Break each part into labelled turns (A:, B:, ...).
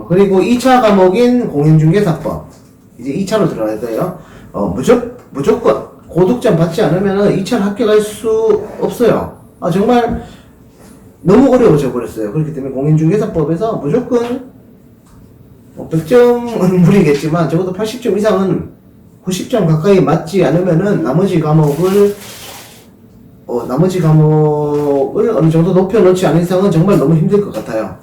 A: 그리고 2차 과목인 공인중개사법. 이제 2차로 들어갈 거예요. 무조건 고득점 받지 않으면 2차를 합격할 수 없어요. 정말 너무 어려워져 버렸어요. 그렇기 때문에 공인중개사법에서 무조건 100점은 무리겠지만 적어도 80점 이상은 90점 가까이 맞지 않으면은 나머지 과목을 어느 정도 높여놓지 않은 이상은 정말 너무 힘들 것 같아요.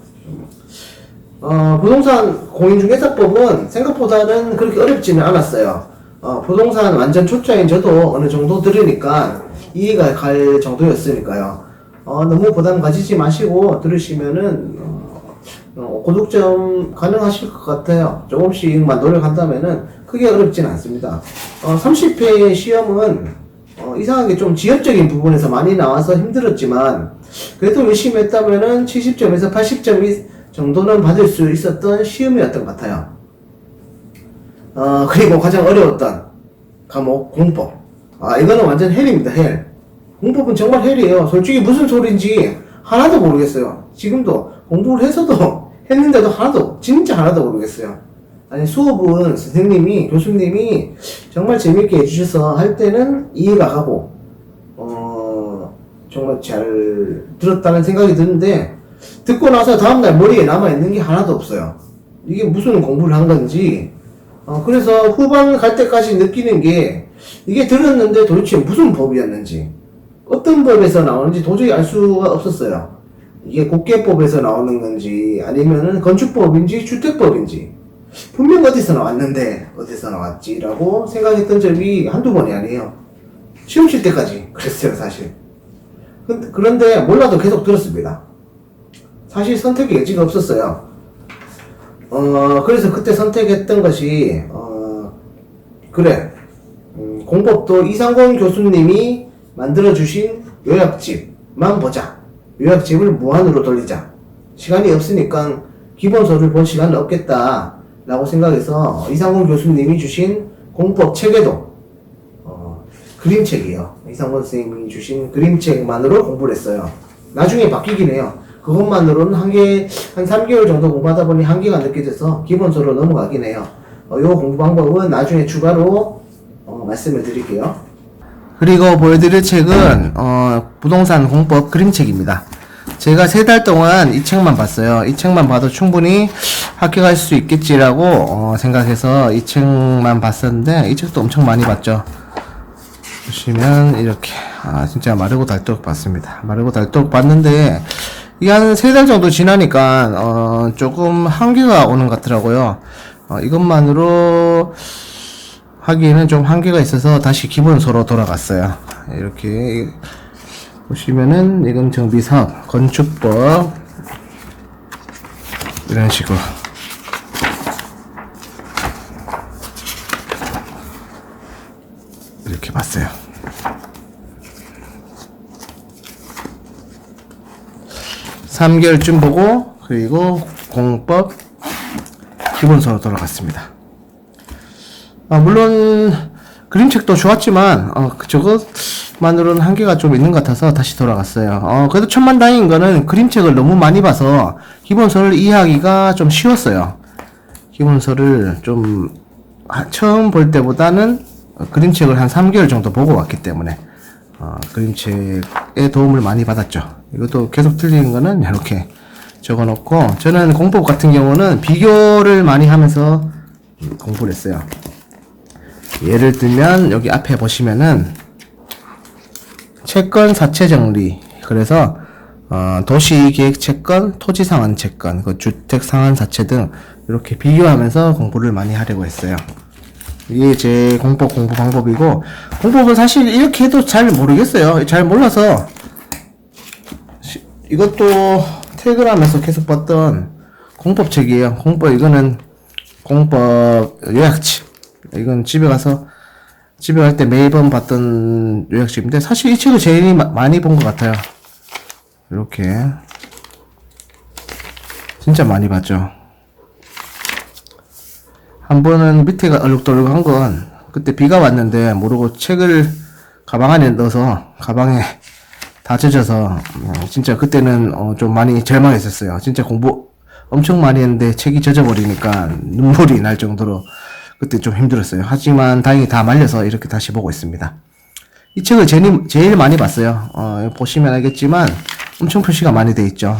A: 부동산 공인중개사법은 생각보다는 그렇게 어렵지는 않았어요. 부동산 완전 초짜인 저도 어느 정도 들으니까 이해가 갈 정도였으니까요. 너무 부담 가지지 마시고 들으시면은 고득점 가능하실 것 같아요. 조금씩만 노력한다면은 크게 어렵진 않습니다. 30회 시험은 이상하게 좀 지역적인 부분에서 많이 나와서 힘들었지만 그래도 열심히 했다면은 70점에서 80점 정도는 받을 수 있었던 시험이었던 것 같아요. 그리고 가장 어려웠던 과목 공법. 이거는 완전 헬입니다. 헬. 공법은 정말 헬이에요. 솔직히 무슨 소리인지 하나도 모르겠어요. 지금도 공부를 했는데도 진짜 하나도 모르겠어요. 아니, 수업은 교수님이 정말 재밌게 해주셔서 할 때는 이해가 가고, 정말 잘 들었다는 생각이 드는데, 듣고 나서 다음날 머리에 남아있는 게 하나도 없어요. 이게 무슨 공부를 한 건지, 그래서 후반 갈 때까지 느끼는 게, 이게 들었는데 도대체 무슨 법이었는지, 어떤 법에서 나오는지 도저히 알 수가 없었어요. 이게 국계법에서 나오는 건지, 아니면은 건축법인지, 주택법인지, 분명 어디서 나왔는데, 어디서 나왔지라고 생각했던 적이 한두 번이 아니에요. 시험 칠 때까지 그랬어요, 사실. 그런데 몰라도 계속 들었습니다. 사실 선택의 여지가 없었어요. 그래서 그때 선택했던 것이, 공법도 이상권 교수님이 만들어주신 요약집만 보자. 요약집을 무한으로 돌리자. 시간이 없으니까 기본서를 볼 시간은 없겠다 라고 생각해서 이상권 교수님이 주신 공법 책에도 그림책이에요. 이상권 선생님이 주신 그림책만으로 공부를 했어요. 나중에 바뀌긴 해요. 그것만으로는 한 3개월 정도 공부하다 보니 한계가 느껴져서 기본서로 넘어가긴 해요. 요 공부 방법은 나중에 추가로 말씀을 드릴게요. 그리고 보여드릴 책은 부동산 공법 그림책입니다. 제가 3달 동안 이 책만 봤어요. 이 책만 봐도 충분히 합격할 수 있겠지라고 생각해서 이 책만 봤었는데 이 책도 엄청 많이 봤죠. 보시면 이렇게 진짜 마르고 닳도록 봤습니다. 마르고 닳도록 봤는데 이게 한 3달 정도 지나니까 조금 한계가 오는 것 같더라고요. 이것만으로 하기에는 좀 한계가 있어서 다시 기본서로 돌아갔어요. 이렇게 보시면은 이건 정비사업, 건축법 이런 식으로 이렇게 봤어요. (3개월쯤) 보고 그리고 공법 기본서로 돌아갔습니다. 물론 그림책도 좋았지만 저것만으로는 한계가 좀 있는 것 같아서 다시 돌아갔어요. 그래도 천만다행인 거는 그림책을 너무 많이 봐서 기본서를 이해하기가 좀 쉬웠어요. 기본서를 좀 처음 볼 때보다는 그림책을 한 3개월 정도 보고 왔기 때문에 그림책의 도움을 많이 받았죠. 이것도 계속 틀리는 거는 이렇게 적어놓고, 저는 공법 같은 경우는 비교를 많이 하면서 공부를 했어요. 예를 들면 여기 앞에 보시면은 채권 사채 정리, 그래서 도시계획 채권, 토지 상환 채권, 주택 상환 사채 등 이렇게 비교하면서 공부를 많이 하려고 했어요. 이게 제 공부 방법이고, 공법은 사실 이렇게 해도 잘 모르겠어요. 잘 몰라서 이것도 텔그램에서 계속 봤던 공법책이에요. 이거는 공법 요약집. 이건 집에 갈 때 매번 봤던 요약집인데, 사실 이 책을 제일 많이 본 것 같아요. 이렇게 진짜 많이 봤죠. 한 번은 밑에가 얼룩덜룩한 건 그때 비가 왔는데 모르고 책을 가방 안에 넣어서 가방에 다 젖어서 진짜 그때는 좀 많이 절망했었어요. 진짜 공부 엄청 많이 했는데 책이 젖어버리니까 눈물이 날 정도로 그때 좀 힘들었어요. 하지만 다행히 다 말려서 이렇게 다시 보고 있습니다. 이 책을 제일 많이 봤어요. 보시면 알겠지만 엄청 표시가 많이 돼 있죠.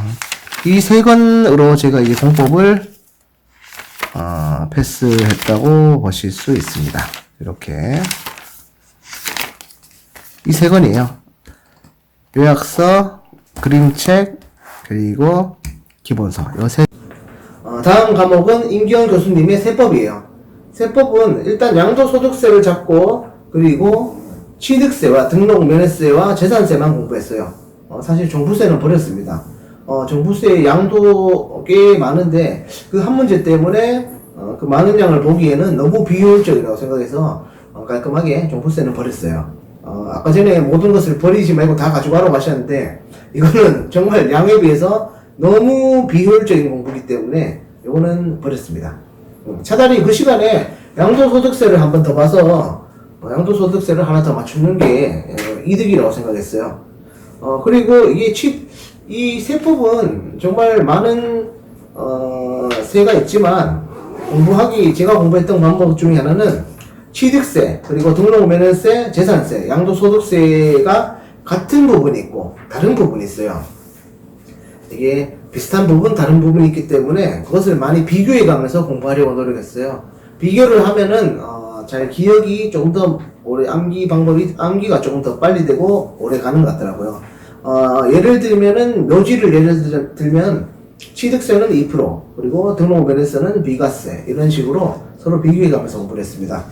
A: 이 세 권으로 제가 이제 공법을 패스했다고 보실 수 있습니다. 이렇게 이 세 권이에요. 요약서, 그림책, 그리고 기본서. 요 세. 다음 과목은 임기영 교수님의 세법이에요. 세법은 일단 양도소득세를 잡고 그리고 취득세와 등록면허세와 재산세만 공부했어요. 사실 종부세는 버렸습니다. 종부세 양도 꽤 많은데 그 한 문제 때문에 그 많은 양을 보기에는 너무 비효율적이라고 생각해서 깔끔하게 종부세는 버렸어요. 아까 전에 모든 것을 버리지 말고 다 가져가라고 하셨는데 이거는 정말 양에 비해서 너무 비효율적인 공부이기 때문에 이거는 버렸습니다. 차라리 그 시간에 양도소득세를 한 번 더 봐서 양도소득세를 하나 더 맞추는 게 이득이라고 생각했어요. 그리고 이 세법은 정말 많은 세가 있지만 제가 공부했던 방법 중에 하나는 취득세, 그리고 등록면허세, 재산세, 양도소득세가 같은 부분이 있고 다른 부분이 있어요. 이게 비슷한 부분, 다른 부분이 있기 때문에 그것을 많이 비교해 가면서 공부하려고 노력했어요. 비교를 하면은 잘 기억이 조금 더 오래 암기가 조금 더 빨리 되고 오래 가는 것 같더라고요. 예를 들면은 묘지를 예를 들면 취득세는 2%, 그리고 등록면허세는 비과세, 이런 식으로 서로 비교해 가면서 공부를 했습니다.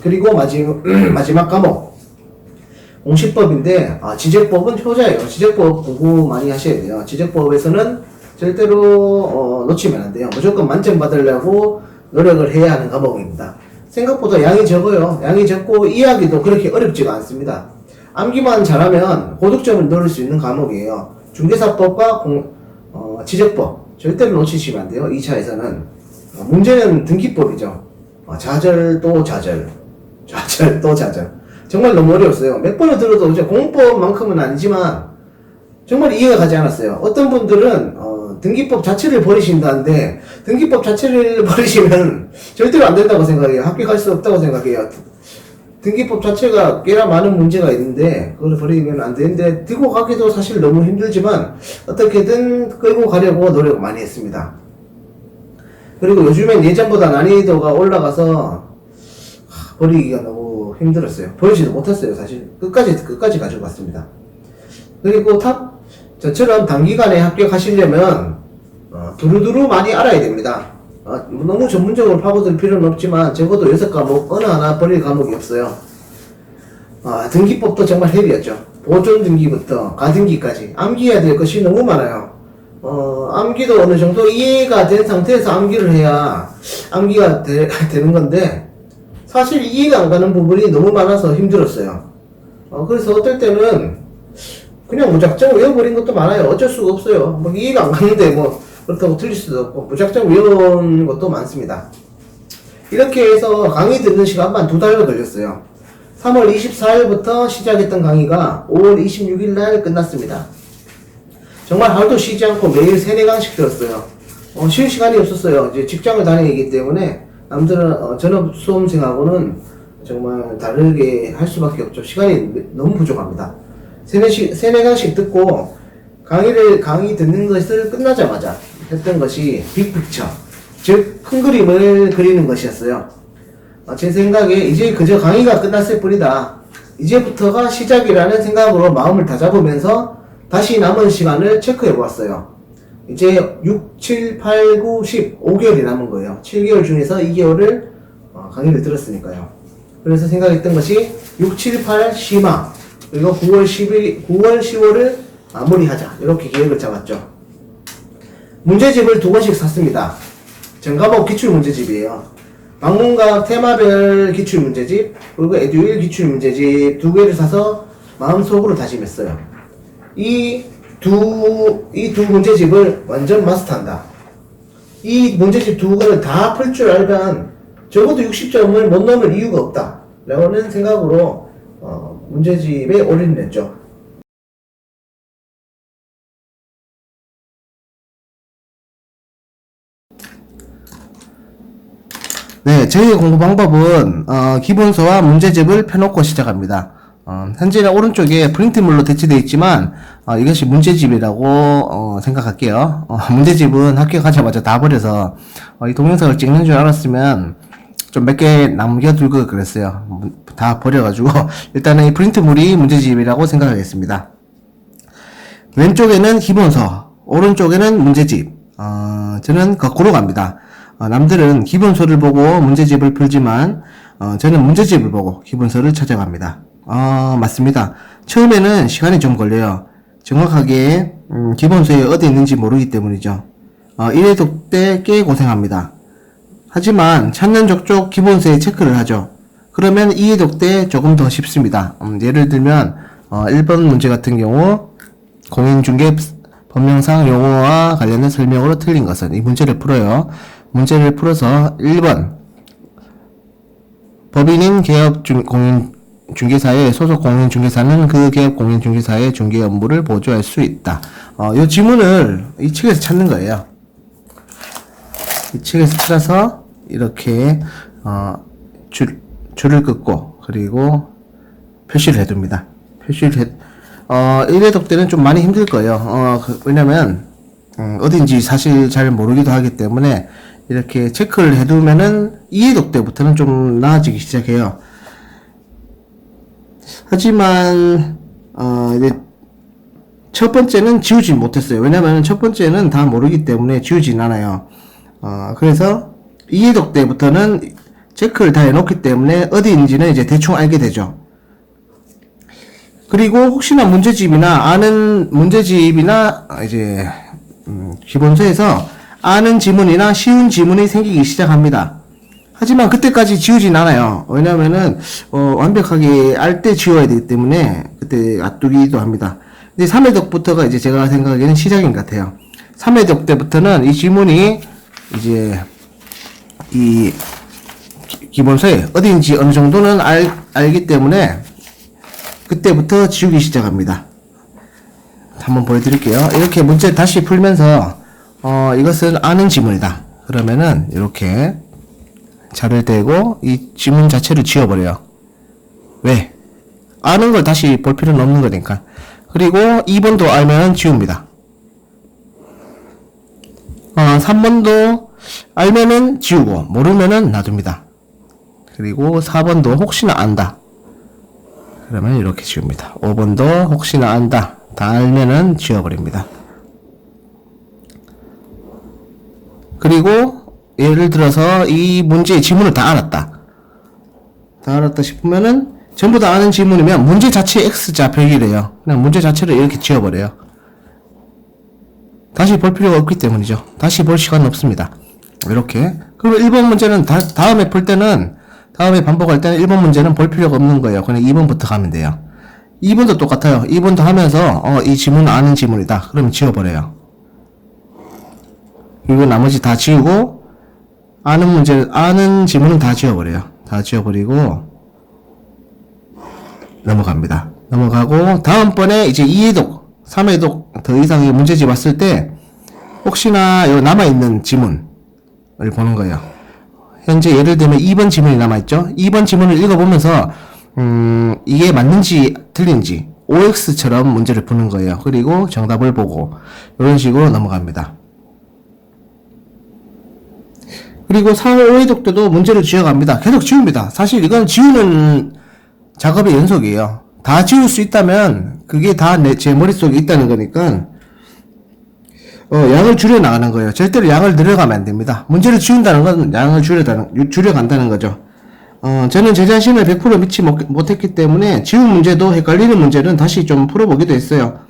A: 그리고 마지막 과목 공시법인데 지적법은 효자예요. 지적법 공부 많이 하셔야 돼요. 지적법에서는 절대로 놓치면 안 돼요. 무조건 만점 받으려고 노력을 해야 하는 과목입니다. 생각보다 양이 적어요. 양이 적고 이해하기도 그렇게 어렵지가 않습니다. 암기만 잘하면 고득점을 넣을 수 있는 과목이에요. 중개사법과 지적법 절대로 놓치시면 안 돼요. 2차에서는 문제는 등기법이죠. 좌절 또 좌절, 좌절 또 좌절. 정말 너무 어려웠어요. 몇 번을 들어도 이제 공법만큼은 아니지만 정말 이해가 가지 않았어요. 어떤 분들은 등기법 자체를 버리신다는데 등기법 자체를 버리시면 절대로 안 된다고 생각해요. 합격할 수 없다고 생각해요. 등기법 자체가 꽤나 많은 문제가 있는데 그걸 버리면 안 되는데 들고 가기도 사실 너무 힘들지만 어떻게든 끌고 가려고 노력을 많이 했습니다. 그리고 요즘엔 예전보다 난이도가 올라가서 버리기가 너무 힘들었어요. 버리지도 못했어요. 사실 끝까지 가져갔습니다. 그리고 저처럼 단기간에 합격하시려면 두루두루 많이 알아야 됩니다. 너무 전문적으로 파고들 필요는 없지만 적어도 6과목 어느 하나 버릴 과목이 없어요. 등기법도 정말 헤비였죠. 보존 등기부터 가등기까지 암기해야 될 것이 너무 많아요. 암기도 어느 정도 이해가 된 상태에서 암기를 해야 암기가 되는 건데 사실 이해가 안 가는 부분이 너무 많아서 힘들었어요. 그래서 어떨 때는 그냥 무작정 외워버린 것도 많아요. 어쩔 수가 없어요. 이해가 안 가는데 그렇다고 틀릴 수도 없고 무작정 외운 것도 많습니다. 이렇게 해서 강의 듣는 시간만 2달로 걸렸어요. 3월 24일부터 시작했던 강의가 5월 26일 날 끝났습니다. 정말 하루도 쉬지 않고 매일 3-4강씩 들었어요. 쉴 시간이 없었어요. 이제 직장을 다니기 때문에 남들은 전업 수험생하고는 정말 다르게 할 수밖에 없죠. 시간이 너무 부족합니다. 3-4강씩 듣고 강의 듣는 것을 끝나자마자 했던 것이 빅픽처, 즉 큰 그림을 그리는 것이었어요. 제 생각에 이제 그저 강의가 끝났을 뿐이다. 이제부터가 시작이라는 생각으로 마음을 다잡으면서 다시 남은 시간을 체크해 보았어요. 이제 6, 7, 8, 9, 10, 5개월이 남은 거예요. 7개월 중에서 2개월을 강의를 들었으니까요. 그래서 생각했던 것이 6, 7, 8 심화, 그리고 9월, 10월을 마무리하자. 이렇게 계획을 잡았죠. 문제집을 2권씩 샀습니다. 전과목 기출문제집이에요. 방문각 테마별 기출문제집, 그리고 에듀윌 기출문제집 2개를 사서 마음속으로 다짐했어요. 이 두 문제집을 완전 마스터한다. 이 문제집 2권을 다 풀 줄 알면 적어도 60점을 못 넘을 이유가 없다. 라는 생각으로 문제집에 올인을 했죠. 저희의 공부 방법은 기본서와 문제집을 펴놓고 시작합니다. 현재는 오른쪽에 프린트물로 대치되어 있지만 이것이 문제집이라고 생각할게요. 문제집은 학교 가자마자 다 버려서 이 동영상을 찍는 줄 알았으면 좀 몇 개 남겨두고 그랬어요. 다 버려가지고 일단은 이 프린트물이 문제집이라고 생각하겠습니다. 왼쪽에는 기본서, 오른쪽에는 문제집. 저는 거꾸로 갑니다. 남들은 기본서를 보고 문제집을 풀지만 저는 문제집을 보고 기본서를 찾아갑니다. 맞습니다. 처음에는 시간이 좀 걸려요. 정확하게 기본서에 어디 있는지 모르기 때문이죠. 1회 독때 꽤 고생합니다. 하지만 찾는 족족 기본서에 체크를 하죠. 그러면 2회 독때 조금 더 쉽습니다. 예를 들면 1번 문제 같은 경우 공인중개 법령상 용어와 관련된 설명으로 틀린 것은, 이 문제를 풀어요. 문제를 풀어서 1번 법인인 개업 공인중개사의 소속 공인중개사는 그 개업 공인중개사의 중개 업무를 보조할 수 있다. 이 지문을 이 책에서 찾는 거예요. 이 책에서 찾아서 이렇게 줄을 긋고 그리고 표시를 해둡니다. 1회 독때는 좀 많이 힘들 거예요. 왜냐면 어딘지 사실 잘 모르기도 하기 때문에 이렇게 체크를 해두면은 2회 독때부터는 좀 나아지기 시작해요. 하지만 이제 첫 번째는 지우지 못했어요. 왜냐면 첫 번째는 다 모르기 때문에 지우진 않아요. 그래서 2회 독때부터는 체크를 다 해놓기 때문에 어디인지는 이제 대충 알게 되죠. 그리고 혹시나 문제집이나 이제 기본서에서 아는 지문이나 쉬운 지문이 생기기 시작합니다. 하지만 그때까지 지우진 않아요. 왜냐면은 완벽하게 알 때 지워야 되기 때문에 그때 놔두기도 합니다. 근데 3회독부터가 이제 제가 생각하기에는 시작인 것 같아요. 3회독 때부터는 이 지문이 이제 이 기본서에 어디인지 어느 정도는 알기 때문에 그때부터 지우기 시작합니다. 한번 보여드릴게요. 이렇게 문제 다시 풀면서 이것은 아는 지문이다. 그러면은 이렇게 자를 대고 이 지문 자체를 지워버려요. 왜? 아는 걸 다시 볼 필요는 없는 거니까. 그리고 2번도 알면 지웁니다. 3번도 알면은 지우고 모르면은 놔둡니다. 그리고 4번도 혹시나 안다. 그러면 이렇게 지웁니다. 5번도 혹시나 안다. 다 알면은 지워버립니다. 그리고 예를 들어서 이 문제의 지문을 다 알았다 싶으면은 전부 다 아는 지문이면 문제 자체에 X자 별이래요. 그냥 문제 자체를 이렇게 지워버려요. 다시 볼 필요가 없기 때문이죠. 다시 볼 시간은 없습니다. 이렇게. 그리고 1번 문제는 다음에 반복할 때는 1번 문제는 볼 필요가 없는 거예요. 그냥 2번부터 가면 돼요. 2번도 똑같아요. 2번도 하면서 이 지문은 아는 지문이다. 그러면 지워버려요. 그리고 나머지 다 지우고 아는 지문은 다 지워버려요. 다 지워버리고 넘어갑니다. 넘어가고 다음번에 이제 2회독, 3회독 더 이상의 문제집 왔을 때 혹시나 요 남아있는 지문을 보는 거예요. 현재 예를 들면 2번 지문이 남아있죠. 2번 지문을 읽어보면서 이게 맞는지 틀린지 OX처럼 문제를 푸는 거예요. 그리고 정답을 보고 이런 식으로 넘어갑니다. 그리고 4, 5회독 때도 문제를 지워갑니다. 계속 지웁니다. 사실 이건 지우는 작업의 연속이에요. 다 지울 수 있다면 그게 다 제 머릿속에 있다는 거니까 양을 줄여 나가는 거예요. 절대로 양을 늘려가면 안 됩니다. 문제를 지운다는 건 양을 줄여간다는 거죠. 저는 제 자신을 100% 믿지 못했기 때문에 지운 문제도 헷갈리는 문제는 다시 좀 풀어보기도 했어요.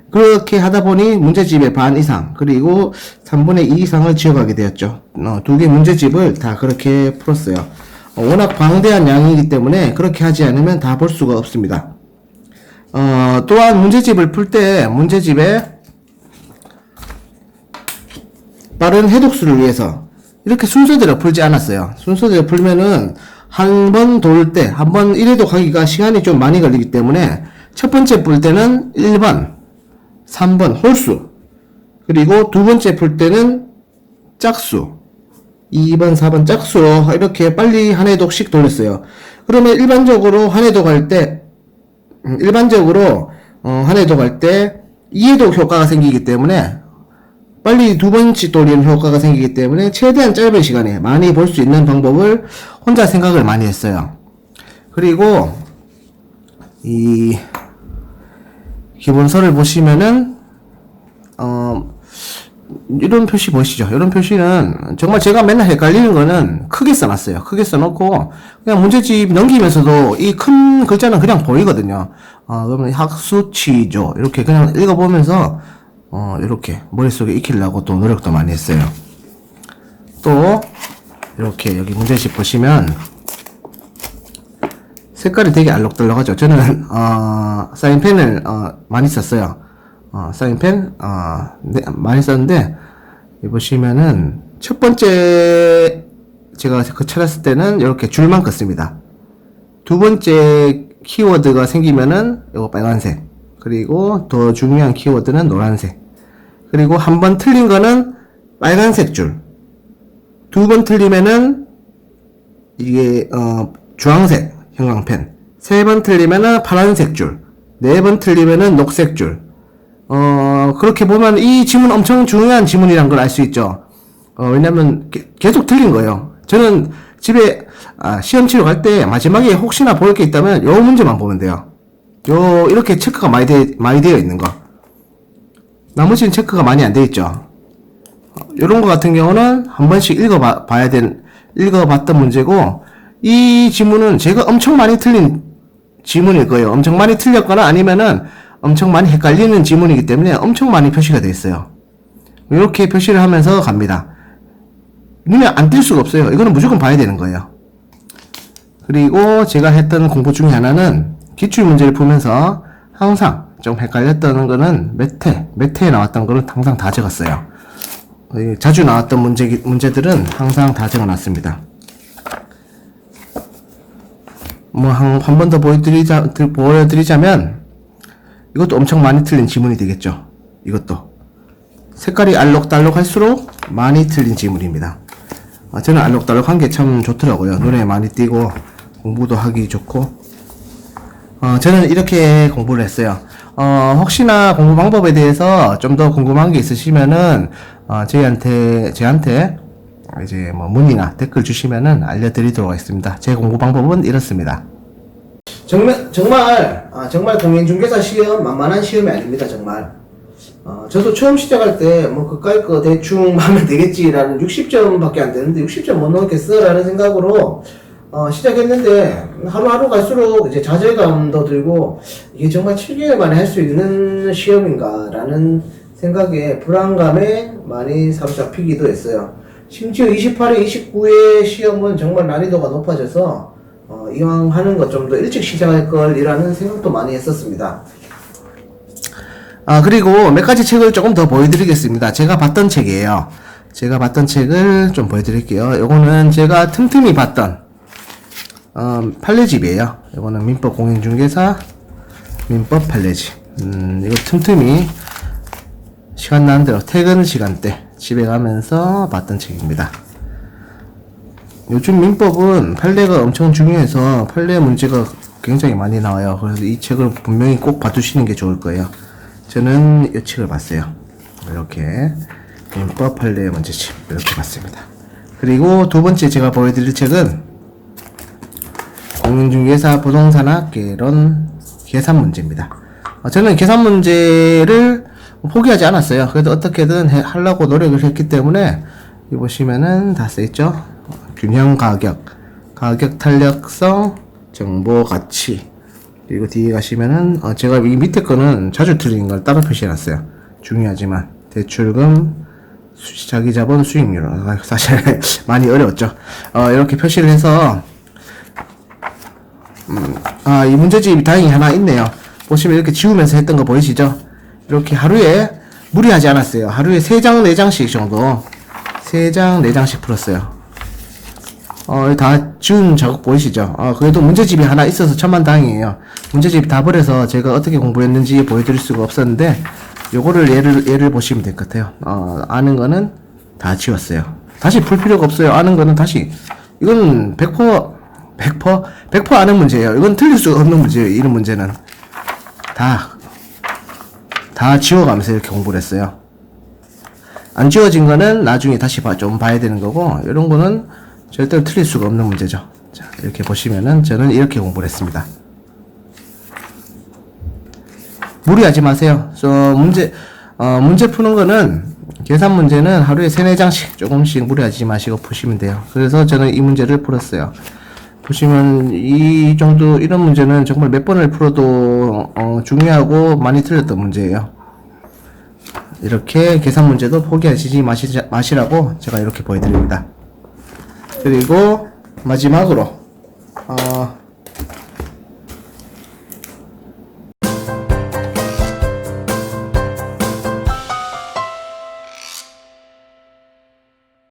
A: 그렇게 하다 보니 문제집의 반 이상, 그리고 3분의 2 이상을 지워가게 되었죠. 두 개 문제집을 다 그렇게 풀었어요. 워낙 방대한 양이기 때문에 그렇게 하지 않으면 다 볼 수가 없습니다. 또한 문제집을 풀 때 문제집에 빠른 해독수를 위해서 이렇게 순서대로 풀지 않았어요. 순서대로 풀면은 한 번 돌 때, 한 번 1회독 하기가 시간이 좀 많이 걸리기 때문에 첫 번째 풀 때는 1번, 3번 홀수, 그리고 두 번째 풀 때는 짝수, 2번, 4번 짝수로 이렇게 빨리 한 해독씩 돌렸어요. 그러면 일반적으로 한 해독할 때, 한 해독할 때 이해독 효과가 생기기 때문에 빨리 두 번씩 돌리는 효과가 생기기 때문에 최대한 짧은 시간에 많이 볼 수 있는 방법을 혼자 생각을 많이 했어요. 그리고 이 기본서를 보시면은 이런 표시 보이시죠? 이런 표시는 정말 제가 맨날 헷갈리는 거는 크게 써놨어요. 크게 써놓고 그냥 문제집 넘기면서도 이 큰 글자는 그냥 보이거든요. 그러면 학수치조 이렇게 그냥 읽어보면서 이렇게 머릿속에 익히려고 또 노력도 많이 했어요. 또 이렇게 여기 문제집 보시면 색깔이 되게 알록달록하죠. 저는 사인펜을 많이 썼어요. 사인펜 네, 많이 썼는데 여기 보시면은 첫 번째 제가 그 찾았을 때는 이렇게 줄만 긋습니다. 두 번째 키워드가 생기면은 이거 빨간색, 그리고 더 중요한 키워드는 노란색, 그리고 한 번 틀린 거는 빨간색 줄, 두 번 틀리면은 이게 주황색 형광펜, 세 번 틀리면은 파란색 줄, 네 번 틀리면은 녹색 줄. 그렇게 보면 이 지문 엄청 중요한 지문이란 걸 알 수 있죠. 왜냐면 계속 틀린 거예요. 저는 집에 시험 치러 갈 때 마지막에 혹시나 볼 게 있다면 요 문제만 보면 돼요. 이렇게 체크가 많이 되어 있는 거. 나머지는 체크가 많이 안 되어 있죠. 요런 거 같은 경우는 한 번씩 읽어봤던 문제고, 이 지문은 제가 엄청 많이 틀린 지문일 거예요. 엄청 많이 틀렸거나 아니면은 엄청 많이 헷갈리는 지문이기 때문에 엄청 많이 표시가 되어 있어요. 이렇게 표시를 하면서 갑니다. 눈에 안 띌 수가 없어요. 이거는 무조건 봐야 되는 거예요. 그리고 제가 했던 공부 중에 하나는 기출 문제를 풀면서 항상 좀 헷갈렸던 거는 몇 회에 나왔던 거는 항상 다 적었어요. 자주 나왔던 문제들은 항상 다 적어놨습니다. 뭐 한 번 더 보여드리자면 이것도 엄청 많이 틀린 지문이 되겠죠. 이것도 색깔이 알록달록할수록 많이 틀린 지문입니다. 저는 알록달록한 게 참 좋더라고요. 눈에 많이 띄고 공부도 하기 좋고. 저는 이렇게 공부를 했어요. 혹시나 공부 방법에 대해서 좀 더 궁금한 게 있으시면은 저한테 이제 뭐 문의나 댓글 주시면은 알려드리도록 하겠습니다. 제 공부 방법은 이렇습니다. 정말 공인중개사 시험 만만한 시험이 아닙니다. 정말. 저도 처음 시작할 때 뭐 그까이 거 대충 하면 되겠지라는 60점밖에 안 되는데 60점 못 넘겠어라는 생각으로 시작했는데 하루하루 갈수록 이제 좌절감도 들고 이게 정말 7개월 만에 할 수 있는 시험인가라는 생각에 불안감에 많이 사로잡히기도 했어요. 심지어 28회, 29회 시험은 정말 난이도가 높아져서 이왕 하는 것 좀 더 일찍 시작할 걸이라는 생각도 많이 했었습니다. 그리고 몇 가지 책을 조금 더 보여드리겠습니다. 제가 봤던 책이에요. 제가 봤던 책을 좀 보여드릴게요. 요거는 제가 틈틈이 봤던 판례집이에요. 요거는 민법 공인중개사 민법 판례집. 이거 틈틈이 시간 나는 대로 퇴근 시간대 집에 가면서 봤던 책입니다. 요즘 민법은 판례가 엄청 중요해서 판례 문제가 굉장히 많이 나와요. 그래서 이 책을 분명히 꼭 봐두시는 게 좋을 거예요. 저는 이 책을 봤어요. 이렇게 민법 판례 문제집 이렇게 봤습니다. 그리고 두 번째 제가 보여드릴 책은 공인중개사 부동산학 개론 계산 문제입니다. 저는 계산 문제를 포기하지 않았어요. 그래도 어떻게든 하려고 노력을 했기 때문에 여기 보시면은 다 써있죠. 균형 가격, 가격 탄력성, 정보 가치. 그리고 뒤에 가시면은 제가 이 밑에 거는 자주 틀린 걸 따로 표시해놨어요. 중요하지만 대출금, 자기자본 수익률. 사실 많이 어려웠죠. 이렇게 표시를 해서 이 문제집이 다행히 하나 있네요. 보시면 이렇게 지우면서 했던 거 보이시죠? 이렇게 하루에 무리하지 않았어요. 하루에 3장, 4장씩 정도 3장, 4장씩 풀었어요. 다 지운 작업 보이시죠? 그래도 문제집이 하나 있어서 천만다행이에요. 문제집 다 버려서 제가 어떻게 공부했는지 보여드릴 수가 없었는데 요거를 예를 보시면 될 것 같아요. 아는 거는 다 지웠어요.
B: 다시 풀 필요가 없어요. 아는 거는 다시. 이건 100% 아는 문제예요. 이건 틀릴 수가 없는 문제예요. 이런 문제는. 다 지워가면서 이렇게 공부를 했어요. 안 지워진 거는 나중에 다시 좀 봐야 되는 거고, 이런 거는 절대로 틀릴 수가 없는 문제죠. 자, 이렇게 보시면은 저는 이렇게 공부를 했습니다. 무리하지 마세요. 문제 푸는 거는, 계산 문제는 하루에 3-4장씩 조금씩 무리하지 마시고 푸시면 돼요. 그래서 저는 이 문제를 풀었어요. 보시면 이 정도 이런 문제는 정말 몇 번을 풀어도 중요하고 많이 틀렸던 문제예요. 이렇게 계산 문제도 포기하시지 마시라고 제가 이렇게 보여드립니다. 그리고 마지막으로